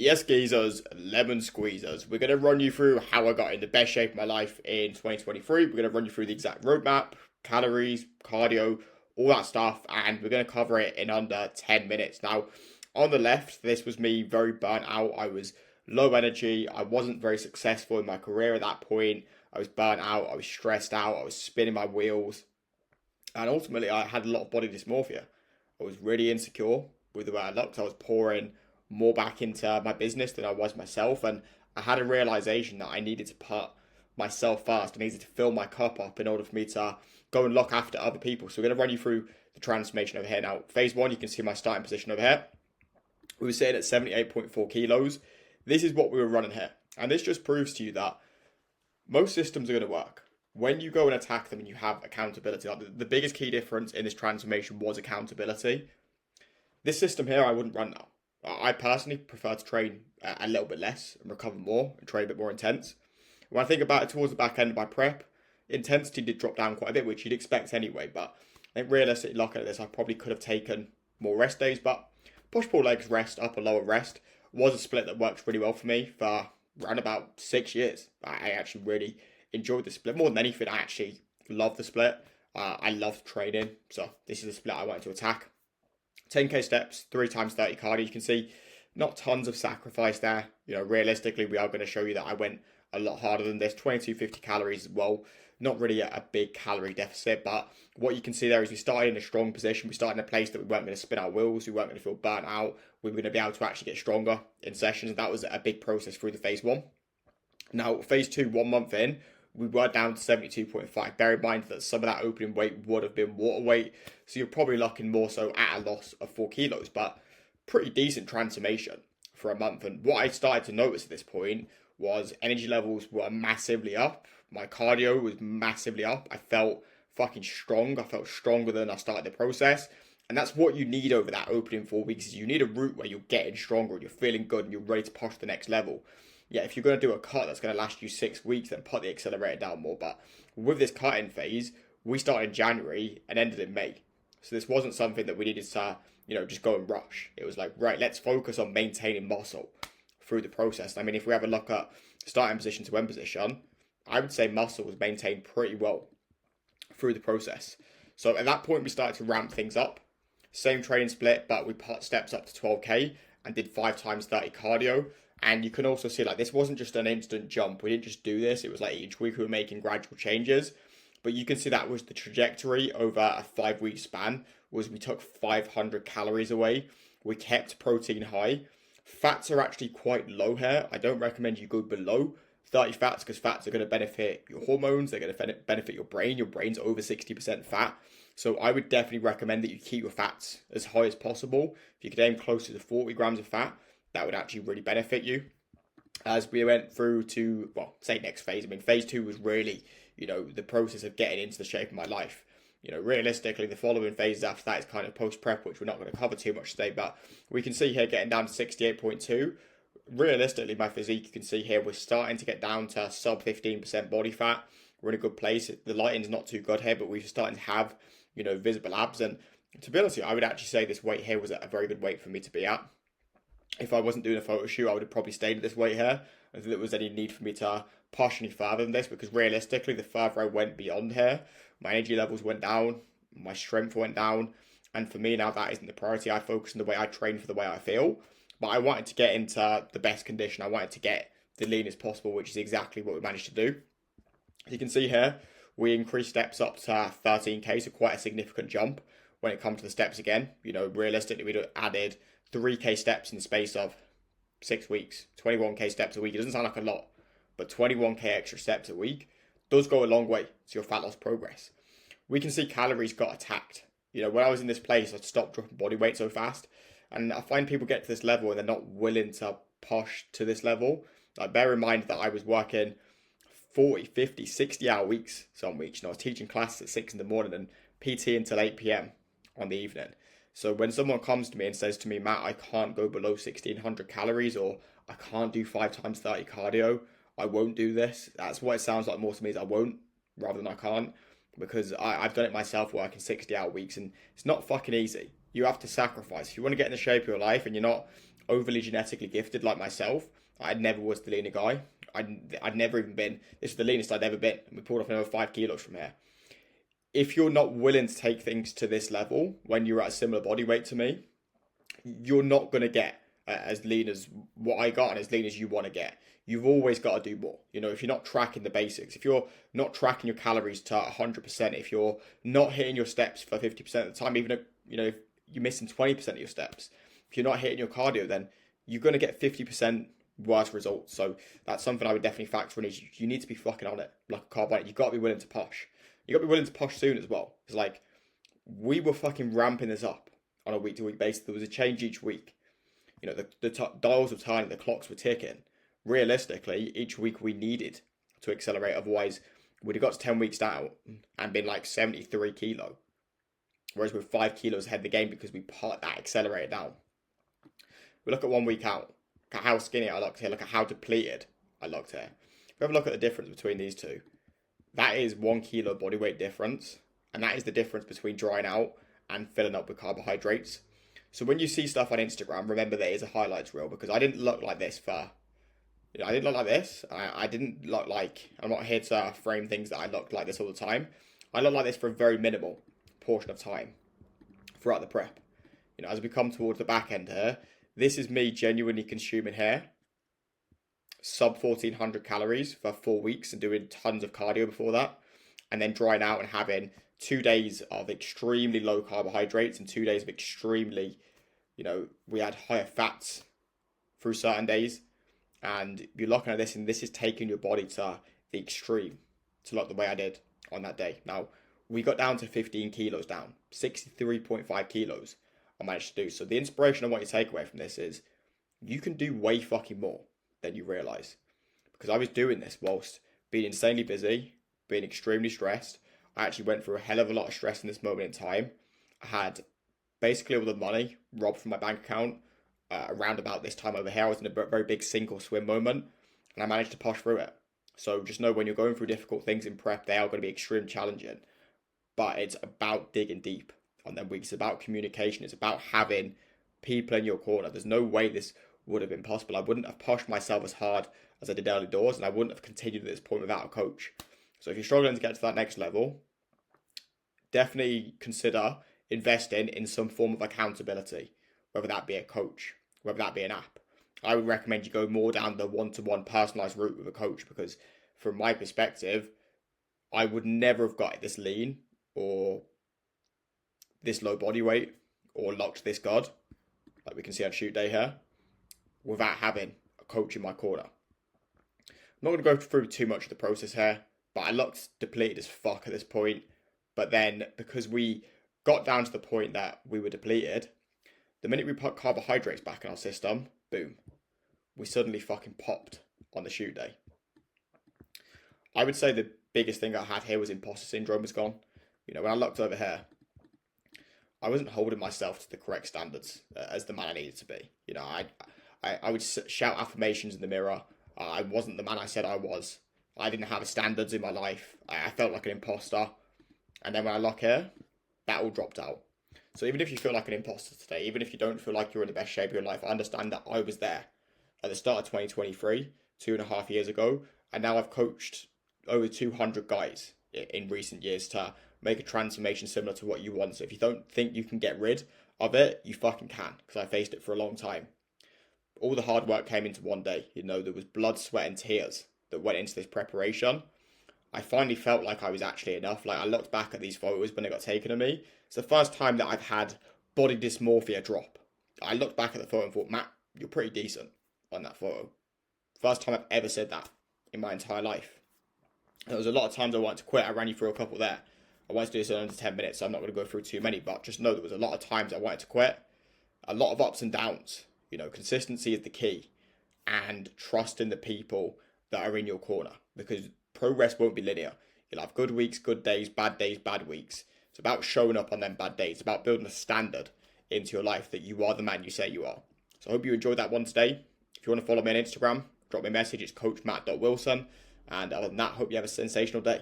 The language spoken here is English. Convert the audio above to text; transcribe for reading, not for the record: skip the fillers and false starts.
Yes, geezers, lemon squeezers. We're going to run you through how I got in the best shape of my life in 2023. We're going to run you through the exact roadmap, calories, cardio, all that stuff, and we're going to cover it in under 10 minutes. Now, on the left, this was me very burnt out. I was low energy. I wasn't very successful in my career at that point. I was burnt out. I was stressed out. I was spinning my wheels. And ultimately, I had a lot of body dysmorphia. I was really insecure with the way I looked. I was pouring more back into my business than I was myself. And I had a realization that I needed to put myself first. I needed to fill my cup up in order for me to go and look after other people. So we're going to run you through the transformation over here. Now, phase one, you can see my starting position over here. We were sitting at 78.4 kilos. This is what we were running here. And this just proves to you that most systems are going to work. When you go and attack them and you have accountability, like the biggest key difference in this transformation was accountability. This system here, I wouldn't run now. I personally prefer to train a little bit less and recover more and train a bit more intense. When I think about it towards the back end of my prep, intensity did drop down quite a bit, which you'd expect anyway. But I think realistically, looking at this, I probably could have taken more rest days. But push-pull legs rest, upper lower rest was a split that worked really well for me for around about 6 years. I actually really enjoyed the split. More than anything, I actually love the split. I love training. So this is the split I wanted to attack. 10k steps, 3 times 30 cardio. You can see not tons of sacrifice there. You know, realistically, we are going to show you that I went a lot harder than this. 2250 calories as well. Not really a big calorie deficit, but what you can see there is we started in a strong position. We started in a place that we weren't going to spin our wheels. We weren't going to feel burnt out. We were going to be able to actually get stronger in sessions. And that was a big process through the phase one. Now, phase two, 1 month in, we were down to 72.5. Bear in mind that some of that opening weight would have been water weight. So you're probably looking more so at a loss of 4 kilos, but pretty decent transformation for a month. And what I started to notice at this point was energy levels were massively up. My cardio was massively up. I felt fucking strong. I felt stronger than I started the process. And that's what you need over that opening 4 weeks is you need a route where you're getting stronger and you're feeling good and you're ready to push the next level. Yeah, if you're going to do a cut that's going to last you 6 weeks, then put the accelerator down more. But with this cutting phase, we started in January and ended in May. So this wasn't something that we needed to, just go and rush. It was like, right, let's focus on maintaining muscle through the process. I mean, if we have a look at starting position to end position, I would say muscle was maintained pretty well through the process. So at that point, we started to ramp things up. Same training split, but we put steps up to 12k and did 5 times 30 cardio. And you can also see like this wasn't just an instant jump. We didn't just do this. It was like each week we were making gradual changes. But you can see that was the trajectory over a 5-week span was we took 500 calories away. We kept protein high. Fats are actually quite low here. I don't recommend you go below 30 fats because fats are going to benefit your hormones. They're going to benefit your brain. Your brain's over 60% fat. So I would definitely recommend that you keep your fats as high as possible. If you could aim closer to 40 grams of fat, that would actually really benefit you. As we went through to, say next phase. I mean, phase two was really, the process of getting into the shape of my life. Realistically, the following phases after that is kind of post-prep, which we're not going to cover too much today. But we can see here getting down to 68.2. Realistically, my physique, you can see here, we're starting to get down to sub 15% body fat. We're in a good place. The lighting's not too good here, but we're starting to have, visible abs. And to be honest with you, I would actually say this weight here was a very good weight for me to be at. If I wasn't doing a photo shoot, I would have probably stayed at this weight here. I think there was any need for me to push any further than this because realistically, the further I went beyond here, my energy levels went down, my strength went down. And for me now, that isn't the priority. I focus on the way I train for the way I feel. But I wanted to get into the best condition. I wanted to get the leanest possible, which is exactly what we managed to do. As you can see here, we increased steps up to 13k, so quite a significant jump when it comes to the steps again. Realistically, we'd added 3k steps in the space of 6 weeks, 21k steps a week. It doesn't sound like a lot, but 21k extra steps a week does go a long way to your fat loss progress. We can see calories got attacked. When I was in this place, I stopped dropping body weight so fast. And I find people get to this level and they're not willing to push to this level. Like, bear in mind that I was working 40, 50, 60 hour weeks some weeks. I was teaching classes at 6 in the morning and PT until 8 p.m. on the evening. So when someone comes to me and says to me, Matt, I can't go below 1600 calories or I can't do 5 times 30 cardio, I won't do this. That's what it sounds like more to me is I won't rather than I can't. Because I've done it myself working 60 hour weeks and it's not fucking easy. You have to sacrifice. If you want to get in the shape of your life and you're not overly genetically gifted like myself, I never was the leaner guy. I'd never even been, this is the leanest I'd ever been. And we pulled off another 5 kilos from here. If you're not willing to take things to this level when you're at a similar body weight to me, you're not going to get as lean as what I got and as lean as you want to get. You've always got to do more. You know, if you're not tracking the basics, if you're not tracking your calories to 100%, if you're not hitting your steps for 50% of the time, even if, you know, if you're missing 20% of your steps, if you're not hitting your cardio, then you're going to get 50% worse results. So that's something I would definitely factor in. Is you need to be fucking on it like a carbonate. You've got to be willing to push. You got to be willing to push soon as well. It's like we were fucking ramping this up on a week-to-week basis. There was a change each week. You know, the dials were turning, the clocks were ticking. Realistically, each week we needed to accelerate. Otherwise, we'd have got to 10 weeks down and been like 73 kilo. Whereas we're 5 kilos ahead of the game because we part that accelerator down. We look at 1 week out. Look at how skinny I looked here. Look at how depleted I looked here. If we have a look at the difference between these two, that is 1 kilo body weight difference. And that is the difference between drying out and filling up with carbohydrates. So when you see stuff on Instagram, remember that it's a highlights reel, because I didn't look like this for, you know, I didn't look like this. I didn't look like, I'm not here to frame things that I looked like this all the time. I look like this for a very minimal portion of time throughout the prep. You know, as we come towards the back end here, this is me genuinely consuming here sub 1400 calories for 4 weeks and doing tons of cardio before that, and then drying out and having 2 days of extremely low carbohydrates and 2 days of extremely, you know, we had higher fats through certain days. And you're looking at this, and this is taking your body to the extreme, to look the way I did on that day. Now, we got down to 15 kilos down, 63.5 kilos I managed to do. So the inspiration I want you to take away from this is you can do way fucking more than you realise. Because I was doing this whilst being insanely busy, being extremely stressed. I actually went through a hell of a lot of stress in this moment in time. I had basically all the money robbed from my bank account around about this time over here. I was in a very big sink or swim moment, and I managed to push through it. So just know when you're going through difficult things in prep, they are going to be extremely challenging. But it's about digging deep on them weeks. It's about communication. It's about having people in your corner. There's no way this would have been possible. I wouldn't have pushed myself as hard as I did early doors, and I wouldn't have continued at this point without a coach. So if you're struggling to get to that next level, definitely consider investing in some form of accountability, whether that be a coach, whether that be an app. I would recommend you go more down the one-to-one personalized route with a coach, because from my perspective, I would never have got this lean or this low body weight or looked this good, like we can see on shoot day here, without having a coach in my corner. I'm not going to go through too much of the process here, but I looked depleted as fuck at this point. But then, because we got down to the point that we were depleted, the minute we put carbohydrates back in our system, boom, we suddenly fucking popped on the shoot day. I would say the biggest thing I had here was imposter syndrome was gone. You know, when I looked over here, I wasn't holding myself to the correct standards as the man I needed to be. You know, I would shout affirmations in the mirror. I wasn't the man I said I was. I didn't have standards in my life. I felt like an imposter. And then when I look here, that all dropped out. So even if you feel like an imposter today, even if you don't feel like you're in the best shape of your life, I understand that I was there at the start of 2023, 2.5 years ago. And now I've coached over 200 guys in recent years to make a transformation similar to what you want. So if you don't think you can get rid of it, you fucking can, because I faced it for a long time. All the hard work came into one day. You know, there was blood, sweat and tears that went into this preparation. I finally felt like I was actually enough. Like, I looked back at these photos when they got taken of me. It's the first time that I've had body dysmorphia drop. I looked back at the photo and thought, Matt, you're pretty decent on that photo. First time I've ever said that in my entire life. There was a lot of times I wanted to quit. I ran you through a couple there. I wanted to do this in under 10 minutes, so I'm not going to go through too many, but just know there was a lot of times I wanted to quit. A lot of ups and downs. You know, consistency is the key. And trust in the people that are in your corner, because progress won't be linear. You'll have good weeks, good days, bad weeks. It's about showing up on them bad days. It's about building a standard into your life that you are the man you say you are. So I hope you enjoyed that one today. If you want to follow me on Instagram, drop me a message. It's coachmatt.wilson. And other than that, hope you have a sensational day.